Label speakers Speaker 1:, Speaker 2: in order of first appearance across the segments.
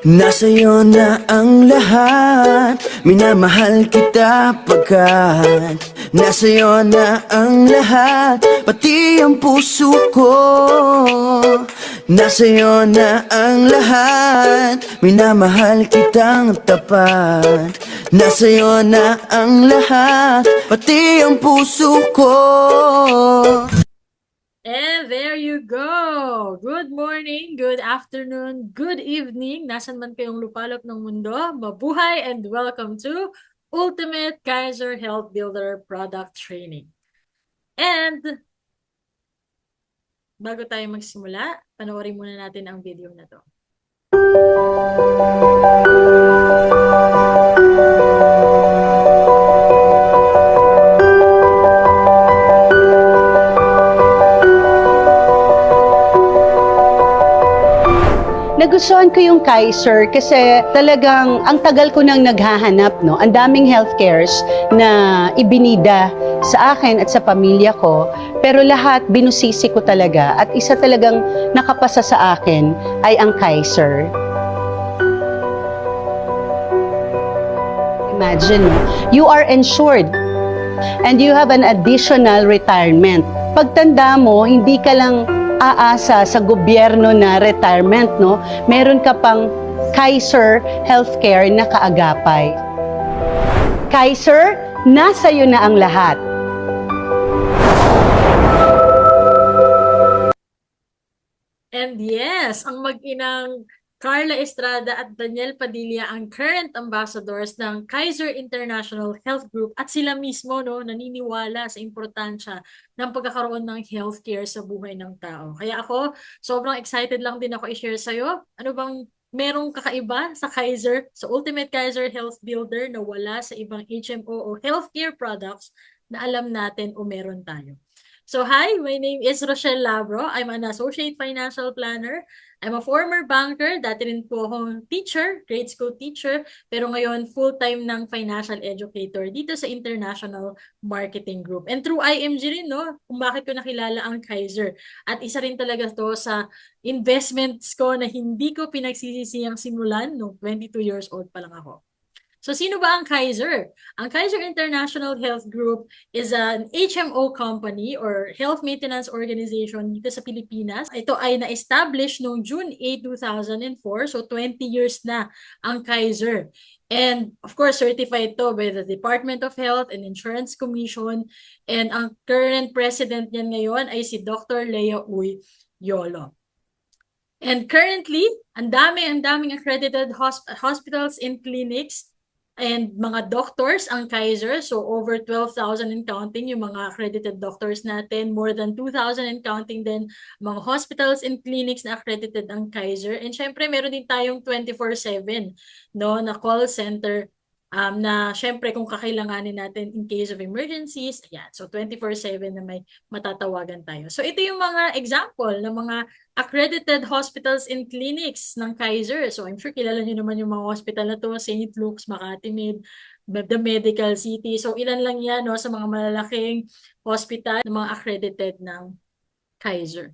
Speaker 1: Nasa'yo na ang lahat, minamahal kita pagkat nasa'yo na ang lahat, pati ang puso ko. Nasa'yo na ang lahat, minamahal kitang tapat. Nasa'yo na ang lahat, pati ang puso ko.
Speaker 2: And there you go! Good morning, good afternoon, good evening. Nasaan man kayong lupalop ng mundo, mabuhay and welcome to Ultimate Kaiser Health Builder Product Training. And bago tayo magsimula, panoorin muna natin ang video na to.
Speaker 3: Nagustuhan ko yung Kaiser kasi talagang ang tagal ko nang naghahanap, no? Ang daming healthcares na ibinida sa akin at sa pamilya ko, pero lahat binusisi ko talaga at isa talagang nakapasa sa akin ay ang Kaiser. Imagine, you are insured and you have an additional retirement. Pagtanda mo, hindi ka lang aasa sa gobyerno na retirement, no? Meron ka pang Kaiser Healthcare na kaagapay. Kaiser, nasa iyo na ang lahat.
Speaker 2: And yes, ang mag-inang Carla Estrada at Daniel Padilla ang current ambassadors ng Kaiser International Health Group at sila mismo naniniwala sa importansya ng pagkakaroon ng healthcare sa buhay ng tao. Kaya ako, sobrang excited lang din ako i-share sa'yo. Ano bang merong kakaiba sa Kaiser, sa Ultimate Kaiser Health Builder na wala sa ibang HMO o healthcare products na alam natin o meron tayo. So hi, my name is Rochelle Labro. I'm an associate financial planner. I'm a former banker. Dati rin po akong teacher, grade school teacher. Pero ngayon, full-time ng financial educator dito sa International Marketing Group. And through IMG rin, kung bakit ko nakilala ang Kaiser. At isa rin talaga to sa investments ko na hindi ko pinagsisisiyang simulan no 22 years old pa lang ako. So, sino ba ang Kaiser? Ang Kaiser International Health Group is an HMO company or health maintenance organization dito sa Pilipinas. Ito ay na-establish noong June 8, 2004. So, 20 years na ang Kaiser. And of course, certified to by the Department of Health and Insurance Commission. And ang current president niyan ngayon ay si Dr. Lea Uy Yolo. And currently, ang daming accredited hospitals and clinics and mga doctors ang Kaiser. So over 12,000 and counting yung mga accredited doctors natin. More than 2,000 and counting din mga hospitals and clinics na accredited ang Kaiser. And syempre meron din tayong 24/7 na call center na syempre kung kakailanganin natin in case of emergencies. Ayan. So 24/7 na may matatawagan tayo. So ito yung mga example ng mga accredited hospitals and clinics ng Kaiser. So I'm sure kilala niyo naman yung mga hospital na to, St. Luke's, Makati Med, The Medical City. So ilan lang yan sa mga malalaking hospital ng mga accredited ng Kaiser.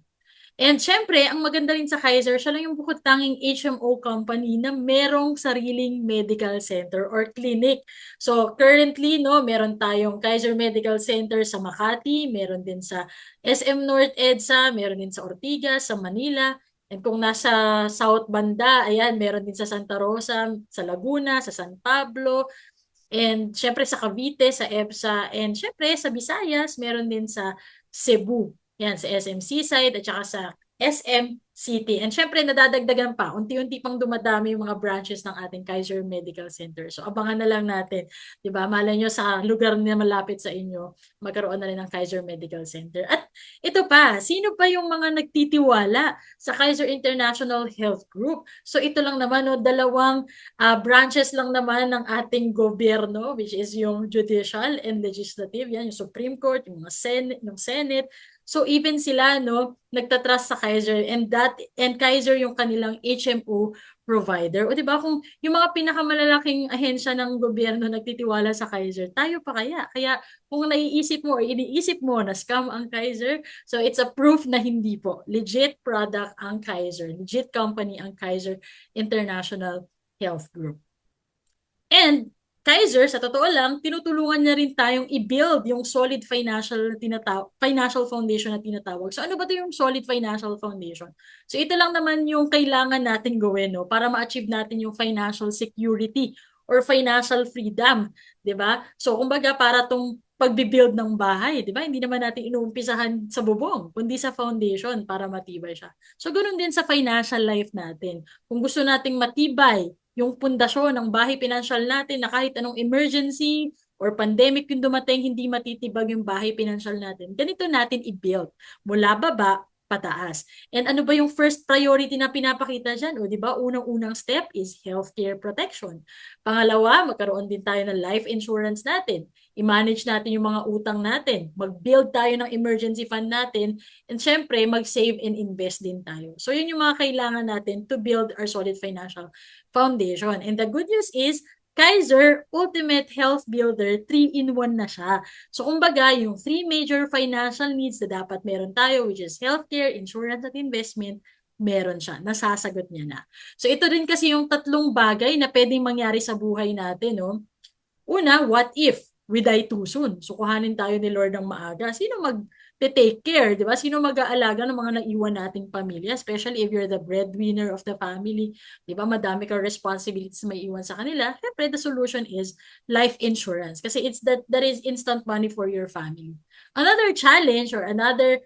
Speaker 2: And syempre, ang maganda rin sa Kaiser, siya lang yung bukod tanging HMO company na merong sariling medical center or clinic. So currently, meron tayong Kaiser Medical Center sa Makati, meron din sa SM North EDSA, meron din sa Ortigas, sa Manila. And kung nasa South Banda, ayan, meron din sa Santa Rosa, sa Laguna, sa San Pablo, and syempre sa Cavite, sa EBSA, and syempre sa Visayas, meron din sa Cebu. Yan, sa SM Seaside at saka sa SM City. And syempre, nadadagdagan pa. Unti-unti pang dumadami yung mga branches ng ating Kaiser Medical Center. So, abangan na lang natin. Diba? Malay nyo sa lugar na malapit sa inyo, magkaroon na rin ng Kaiser Medical Center. At ito pa, sino pa yung mga nagtitiwala sa Kaiser International Health Group? So, ito lang naman, dalawang branches lang naman ng ating gobyerno, which is yung judicial and legislative. Yan, yung Supreme Court, yung mga Senate, So even sila no, nagtatrust sa Kaiser and Kaiser yung kanilang HMO provider. O 'di ba kung yung mga pinakamalalaking ahensya ng gobyerno nagtitiwala sa Kaiser, tayo pa kaya? Kaya kung naiisip mo or iniisip mo na scam ang Kaiser, so it's a proof na hindi po. Legit product ang Kaiser, legit company ang Kaiser International Health Group. And Kaiser, sa totoo lang, tinutulungan niya rin tayong i-build yung solid financial foundation na tinatawag. So ano ba 'to yung solid financial foundation? So ito lang naman yung kailangan natin gawin no para ma-achieve natin yung financial security or financial freedom, 'di ba? So kumbaga para tong pagbi-build ng bahay, 'di ba? Hindi naman natin inuumpisahan sa bubong, kundi sa foundation para matibay siya. So ganoon din sa financial life natin. Kung gusto nating matibay yung pundasyon ng bahay pinansyal natin na kahit anong emergency or pandemic yung dumating, hindi matitibag yung bahay pinansyal natin. Ganito natin i-build. Mula baba, pataas. And ano ba yung first priority na pinapakita dyan? O di ba, unang-unang step is healthcare protection. Pangalawa, magkaroon din tayo ng life insurance natin. I-manage natin yung mga utang natin. Mag-build tayo ng emergency fund natin. And syempre, mag-save and invest din tayo. So yun yung mga kailangan natin to build our solid financial foundation. And the good news is, Kaiser Ultimate Health Builder 3-in-1 na siya. So kumbaga, yung 3 major financial needs na dapat meron tayo, which is healthcare, insurance, at investment, meron siya. Nasasagot niya na. So ito rin kasi yung tatlong bagay na pwedeng mangyari sa buhay natin. No? Una, what if we die too soon? So kuhanin tayo ni Lord ng maaga. Sino mag-take care, di ba? Sino mag-aalaga ng mga naiwan nating pamilya? Especially if you're the breadwinner of the family. Di ba? Madami kang responsibilities na may iwan sa kanila. Siyempre, the solution is life insurance. Kasi that is instant money for your family. Another challenge or another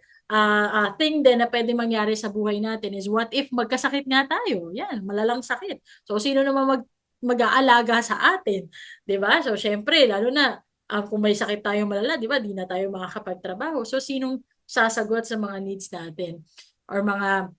Speaker 2: thing din na pwede mangyari sa buhay natin is what if magkasakit nga tayo? Yan, malalang sakit. So, sino naman mag-aalaga sa atin, 'di ba? So syempre, lalo na kung may sakit tayong malala, 'di ba? Di na tayo makakapagtrabaho. So sinong sasagot sa mga needs natin or mga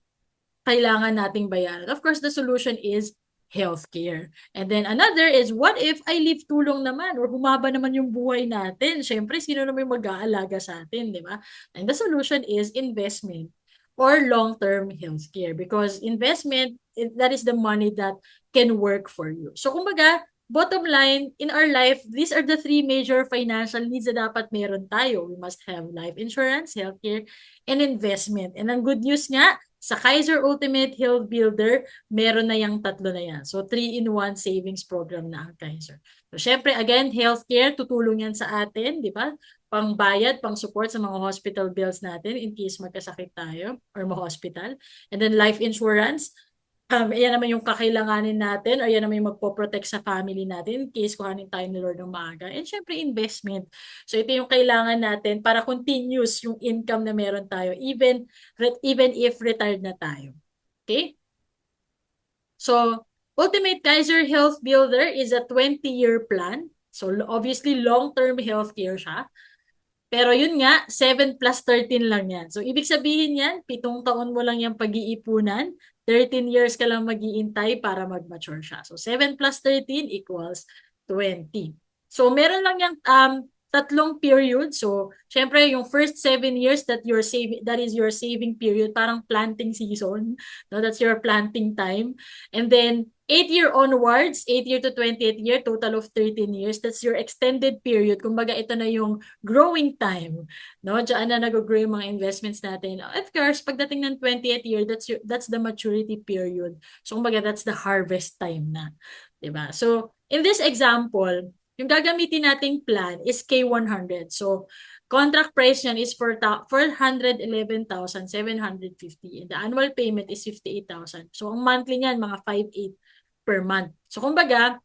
Speaker 2: kailangan nating bayaran? Of course, the solution is healthcare. And then another is, what if I live too long naman or humaba naman yung buhay natin? Syempre, sino naman yung mag-aalaga sa atin, 'di ba? And the solution is investment or long-term healthcare because investment, that is the money that can work for you. So kumbaga, bottom line, in our life, these are the 3 major financial needs na dapat meron tayo. We must have life insurance, healthcare, and investment. And ang good news nga, sa Kaiser Ultimate Health Builder, meron na yung tatlo na yan. So 3-in-1 savings program na ang Kaiser. So syempre, again, healthcare, tutulong yan sa atin, di ba? Pangbayad, pang-support sa mga hospital bills natin in case magkasakit tayo or ma-hospital. And then life insurance, yan naman yung kakailanganin natin or yan naman yung magpo-protect sa family natin in case kuhanin tayo ni Lord ng maaga. And syempre, investment. So ito yung kailangan natin para continuous yung income na meron tayo even if retired na tayo. Okay? So, Ultimate Kaiser Health Builder is a 20-year plan. So obviously, long-term healthcare siya. Pero yun nga, 7 plus 13 lang yan. So, ibig sabihin yan, 7 taon mo lang yung pag-iipunan, 13 years ka lang mag-iintay para mag-mature siya. So, 7 plus 13 equals 20. So, meron lang yung tatlong period. So, syempre, yung first 7 years that is your saving period, parang planting season. No? That's your planting time. And then, 8-year onwards, 8-year to 28th year, total of 13 years. That's your extended period. Kumbaga, ito na yung growing time. No? Diyan na nag-grow yung mga investments natin. Of course, pagdating ng 28th year, that's the maturity period. So, kumbaga, that's the harvest time na. Diba? So, in this example, yung gagamitin nating plan is K100. So, contract price niyan is 411,750. And the annual payment is 58,000. So, ang monthly niyan, mga 5,800 per month. So, kumbaga,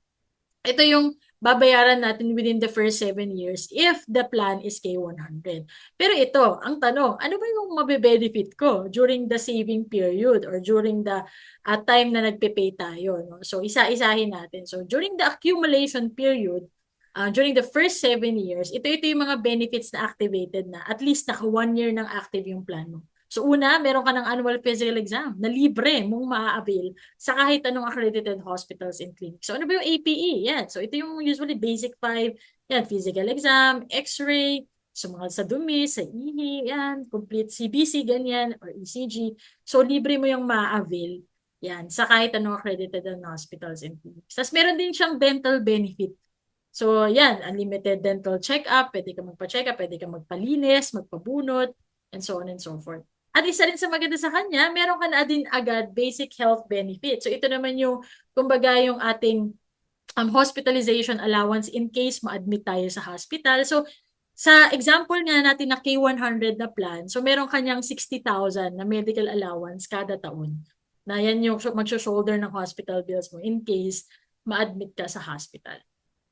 Speaker 2: ito yung babayaran natin within the first 7 years if the plan is K100. Pero ito, ang tanong, ano ba yung mabe-benefit ko during the saving period or during the time na nagpe-pay tayo? No? So, isa-isahin natin. So, during the accumulation period, during the first 7 years, ito yung mga benefits na activated na. At least naka 1 year nang active yung plan mo. So una, meron ka ng annual physical exam na libre mong maa-avail sa kahit anong accredited hospitals and clinics. So ano ba yung APE? Yan. So ito yung usually basic 5, yan, physical exam, x-ray, Sumangal sa dumi, sa ihi, yan, complete CBC, ganyan, or ECG. So, libre mo yung ma-avail yan sa kahit anong accredited na hospitals and clinics. Tapos meron din siyang dental benefit. So, yan, unlimited dental check-up, pwede ka magpa-check-up, pwede ka magpalinis, magpabunot, and so on and so forth. At isa rin sa maganda sa kanya, meron ka na din agad basic health benefit. So, ito naman yung, kumbaga, yung ating hospitalization allowance in case ma-admit tayo sa hospital. So, sa example nga natin na K100 na plan, so meron kanyang 60,000 na medical allowance kada taon. Na yan yung mag-shoulder ng hospital bills mo in case ma-admit ka sa hospital.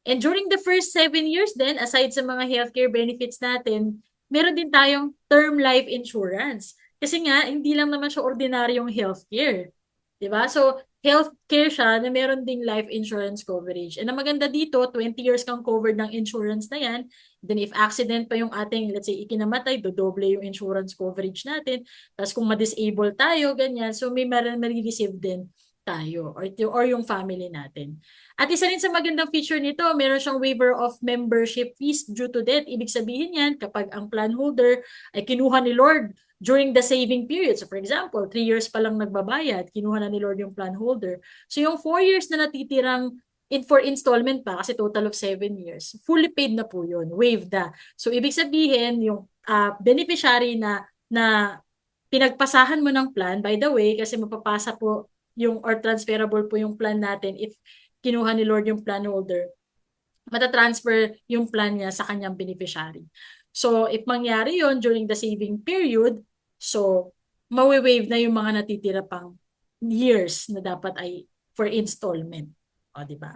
Speaker 2: And during the first 7 years then, aside sa mga healthcare benefits natin, meron din tayong term life insurance. Kasi nga, hindi lang naman siya ordinaryong healthcare. Diba? So, healthcare siya na meron ding life insurance coverage. And ang maganda dito, 20 years kang covered ng insurance na yan. Then if accident pa yung ating, let's say, ikinamatay, dodoble yung insurance coverage natin. Tapos kung ma-disable tayo, ganyan. So, may receive din tayo or yung family natin. At isa rin sa magandang feature nito, meron siyang waiver of membership fees due to death. Ibig sabihin yan, kapag ang plan holder ay kinuha ni Lord during the saving period. So for example, 3 years pa lang nagbabayad, kinuha na ni Lord yung plan holder. So yung 4 years na natitirang for installment pa, kasi total of 7 years, fully paid na po yun, waived na. So ibig sabihin, yung beneficiary na pinagpasahan mo ng plan, by the way, kasi mapapasa po yung or transferable po yung plan natin if kinuha ni Lord yung plan holder, matatransfer yung plan niya sa kanyang beneficiary. So, if mangyari yon during the saving period, so, mawi-waive na yung mga natitira pang years na dapat ay for installment. O, di ba?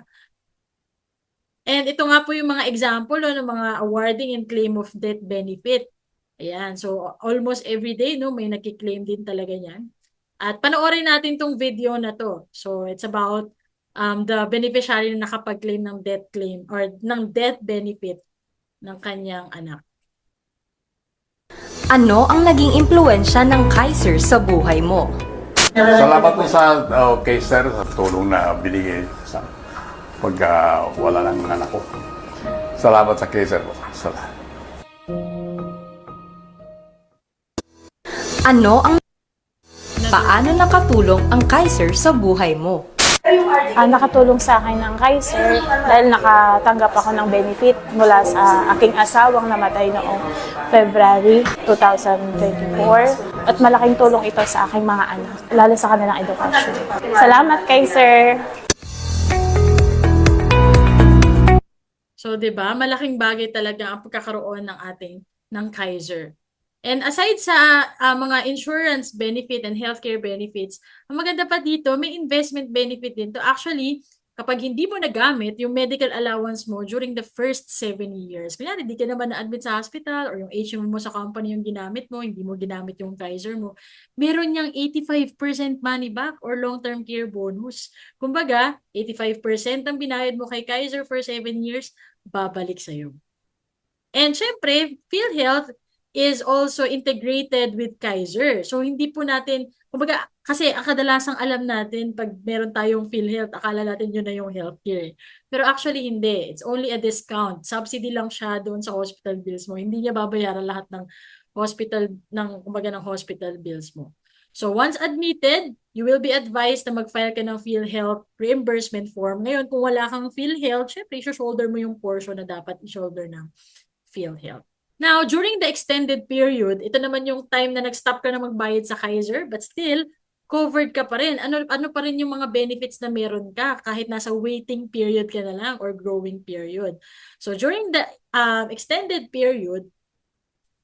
Speaker 2: And ito nga po yung mga example ng mga awarding and claim of death benefit. Ayan, so almost every day, no, may nagki-claim din talaga yan. At panoorin natin tong video na to. So, it's about the beneficiary na nakapag-claim ng death claim or ng death benefit ng kanyang anak.
Speaker 4: Ano ang naging impluensya ng Kaiser sa buhay mo?
Speaker 5: Salamat po sa kay Sir sa tulong na binigay sa pagka wala ng anak ko. Salamat sa kay Sir po. Salamat.
Speaker 4: Paano nakatulong ang Kaiser sa buhay mo?
Speaker 6: Nakatulong sa akin ng Kaiser dahil nakatanggap ako ng benefit mula sa aking asawang namatay noong February 2024 at malaking tulong ito sa aking mga anak, lalo sa kanilang edukasyon. Salamat, Kaiser!
Speaker 2: So, 'di ba? Malaking bagay talaga ang pagkakaroon ng Kaiser. And aside sa mga insurance benefit and healthcare benefits, ang maganda pa dito, may investment benefit din to. Actually, kapag hindi mo nagamit yung medical allowance mo during the first 7 years, kunyari, hindi ka naman na-admit sa hospital or yung HMO mo sa company yung ginamit mo, hindi mo ginamit yung Kaiser mo, meron niyang 85% money back or long-term care bonus. Kumbaga, 85% ang binayad mo kay Kaiser for 7 years, babalik sa'yo. And syempre, PhilHealth is also integrated with Kaiser. So, hindi po natin, kumbaga, kasi kadalasang alam natin, pag meron tayong PhilHealth, akala natin yun na yung healthcare. Pero actually, hindi. It's only a discount. Subsidy lang siya doon sa hospital bills mo. Hindi niya babayaran lahat ng kumbaga ng hospital bills mo. So, once admitted, you will be advised na mag-file ka ng PhilHealth reimbursement form. Ngayon, kung wala kang PhilHealth, syempre, i-shoulder mo yung portion na dapat i-shoulder ng PhilHealth. Now, during the extended period, ito naman yung time na nag-stop ka na magbayad sa Kaiser, but still, covered ka pa rin. Ano pa rin yung mga benefits na meron ka kahit nasa waiting period ka na lang or growing period. So, during the extended period,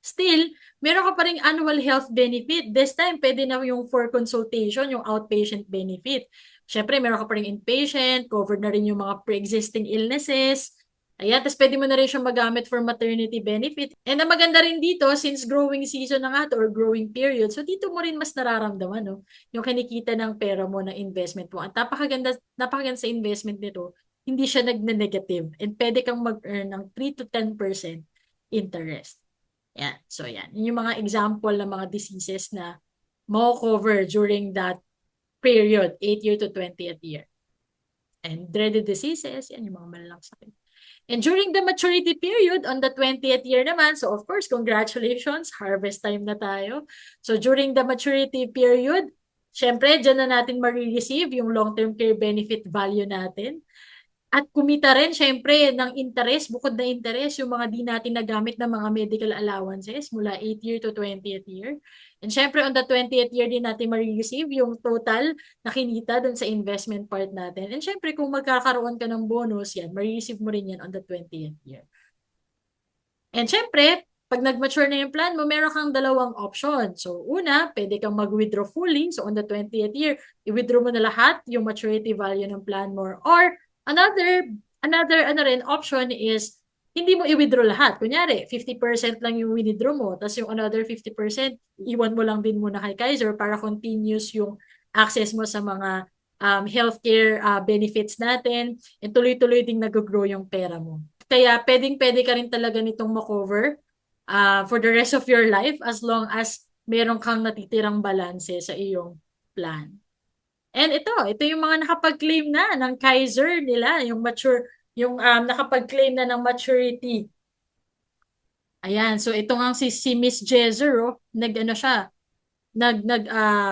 Speaker 2: still, meron ka pa rin annual health benefit. This time, pwede na yung for consultation, yung outpatient benefit. Siyempre, meron ka pa rin inpatient, covered na rin yung mga pre-existing illnesses. Ayan, tapos pwede mo na rin siyang magamit for maternity benefit. And ang maganda rin dito, since growing season na nga to, or growing period, so dito mo rin mas nararamdaman, no? Yung kinikita ng pera mo, ng investment mo. At napakaganda sa investment nito, hindi siya nagne-negative. And pwede kang mag-earn ng 3 to 10% interest. Yan. So yan. Yun yung mga example ng mga diseases na mo-cover during that period, 8 year to 20th year. And dreaded diseases, yan yung mga malalang sakit. And during the maturity period, on the 20th year naman, so of course, congratulations, harvest time na tayo. So during the maturity period, syempre, dyan na natin ma-receive yung long-term care benefit value natin. At kumita rin, syempre, ng interest, bukod na interest, yung mga di natin nagamit ng mga medical allowances mula 8th year to 20th year. And syempre, on the 20th year din natin ma-receive yung total na kinita dun sa investment part natin. And syempre, kung magkakaroon ka ng bonus, yan, ma-receive mo rin yan on the 20th year. And syempre, pag nag-mature na yung plan mo, meron kang dalawang option. So, una, pwede kang mag-withdraw fully. So, on the 20th year, i-withdraw mo na lahat yung maturity value ng plan mo. Or, another ano rin option is hindi mo i-withdraw lahat. Kunyari, 50% lang yung withdraw mo, tapos yung another 50%, iwan mo lang din muna kay Kaiser para continuous yung access mo sa mga healthcare benefits natin, and tuloy-tuloy ding nag-grow yung pera mo. Kaya pwedeng-pwede ka rin talaga nitong makover for the rest of your life as long as meron kang natitirang balanse sa iyong plan. And ito yung mga nakapag-claim na ng Kaiser nila, yung nakapag-claim na ng maturity. Ayan, so ito nga si Miss Jezer,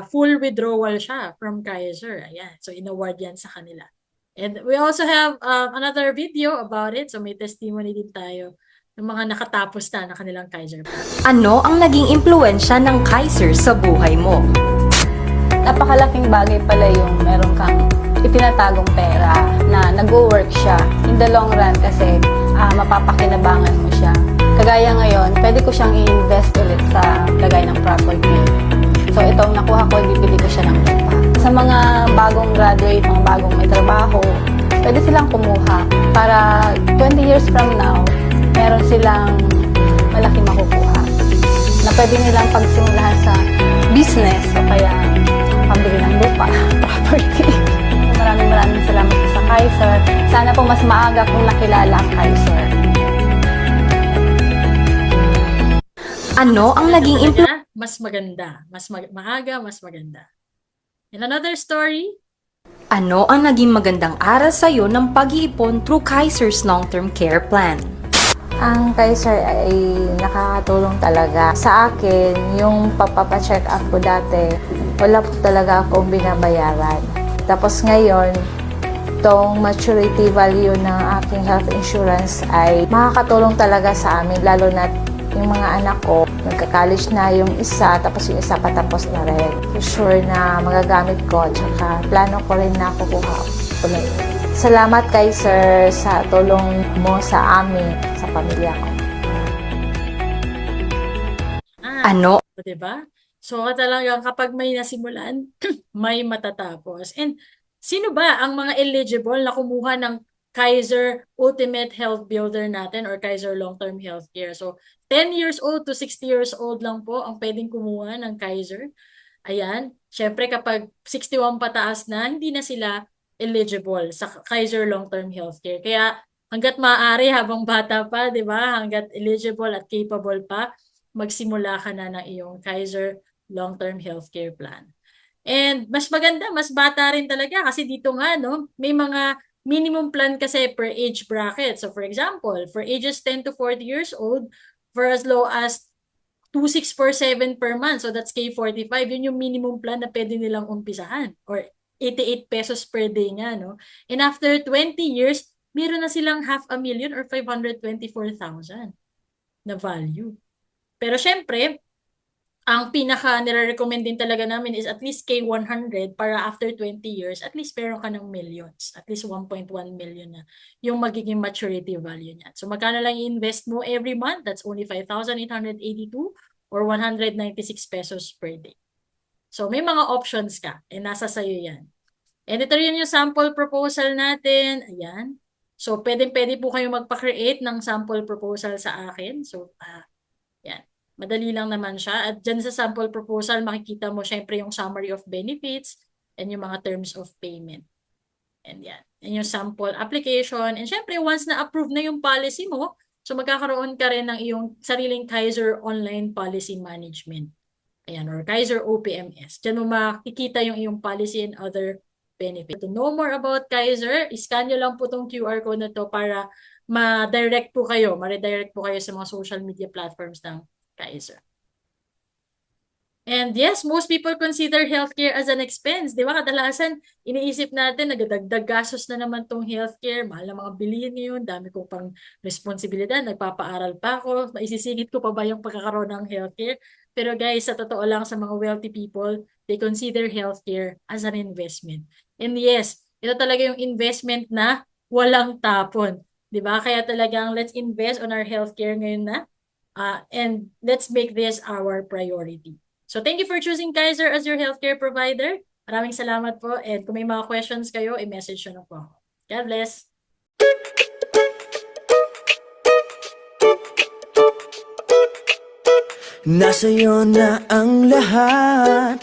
Speaker 2: full withdrawal siya from Kaiser. Ayan, so inaward yan sa kanila. And we also have another video about it, so may testimony din tayo ng mga nakatapos na ng kanilang Kaiser.
Speaker 4: Ano ang naging impluensya ng Kaiser sa buhay mo?
Speaker 6: Napakalaking bagay pala yung meron kang itinatagong pera na nag-work siya. In the long run kasi mapapakinabangan mo siya. Kagaya ngayon, pwede ko siyang i-invest ulit sa kagaya ng property. So itong nakuha ko, bibili ko siya ng lupa. Sa mga bagong graduate, mga bagong may trabaho, pwede silang kumuha para 20 years from now, meron silang malaki makukuha na pwede nilang pagsimulahan sa business o kaya pambili ng lupa, property. Maraming salamat sa Kaiser. Sana po mas maaga kung nakilala ang Kaiser.
Speaker 4: Ano ang naging impluensya?
Speaker 2: Mas maganda. Maaga, mas maganda. And another story,
Speaker 4: Ano ang naging magandang aral sa'yo ng pag-iipon through Kaiser's long-term care plan?
Speaker 6: Ang Kaiser ay nakakatulong talaga sa akin. Yung papacheck up ko dati, wala po talaga akong binabayaran. Tapos ngayon, tong maturity value ng aking health insurance ay makakatulong talaga sa amin, lalo na yung mga anak ko, nagka-college na yung isa, tapos yung isa patapos na rin. For sure na magagamit ko, tsaka plano ko rin na kukuha ko na yun. Salamat Kaiser sa tulong mo sa amin, sa pamilya ko.
Speaker 4: Ano?
Speaker 2: diba? So talagang kapag may nasimulan, may matatapos. And sino ba ang mga eligible na kumuha ng Kaiser Ultimate Health Builder natin or Kaiser Long-Term Healthcare? So 10 years old to 60 years old lang po ang pwedeng kumuha ng Kaiser. Ayan, syempre kapag 61 pataas na, hindi na sila eligible sa Kaiser Long-Term Healthcare. Kaya hanggat maaari habang bata pa, di ba? Hanggat eligible at capable pa, magsimula ka na ng iyong Kaiser Long-Term Healthcare Plan. And mas maganda, mas bata rin talaga kasi dito nga, no, may mga minimum plan kasi per age bracket. So for example, for ages 10 to 40 years old, for as low as 2,647 per month. So that's K45. Yun yung minimum plan na pwede nilang umpisahan. Or 88 pesos per day nga, no? And after 20 years, meron na silang 500,000 or 524,000 na value. Pero syempre, ang pinaka nire-recommend din talaga namin is at least K100 para after 20 years, at least meron ka ng millions. At least 1.1 million na yung magiging maturity value niya. So magkano lang i-invest mo every month? That's only 5,882 or 196 pesos per day. So may mga options ka. Nasa sayo yan. And ito rin yung sample proposal natin. Ayan. So pwede po kayo magpa-create ng sample proposal sa akin. So yan. Madali lang naman siya. At dyan sa sample proposal, makikita mo syempre yung summary of benefits and yung mga terms of payment. And yan. And yung sample application. And syempre, once na-approve na yung policy mo, so magkakaroon ka rin ng iyong sariling Kaiser Online Policy Management. Ayan, or Kaiser OPMS. Dyan mo makikita yung iyong policy and other benefits. To know more about Kaiser, iscan nyo lang po itong QR code na to para ma-redirect po kayo sa mga social media platforms ng Kaiser. And yes, most people consider healthcare as an expense. Di ba? Kadalasan, iniisip natin, nagdagdag gastos na naman tong healthcare. Mahal na mga bilihin ngayon. Dami kong pang responsibilidad. Nagpapaaral pa ako. Maisisingit ko pa ba yung pagkakaroon ng healthcare? Pero guys, sa totoo lang, sa mga wealthy people, they consider healthcare as an investment. And yes, ito talaga yung investment na walang tapon. Di ba? Kaya talagang let's invest on our healthcare ngayon na. And let's make this our priority. So thank you for choosing Kaiser as your healthcare provider. Maraming salamat po. And kung may mga questions kayo, i-message nyo na po ako. God bless.
Speaker 1: Nasa iyo na ang lahat.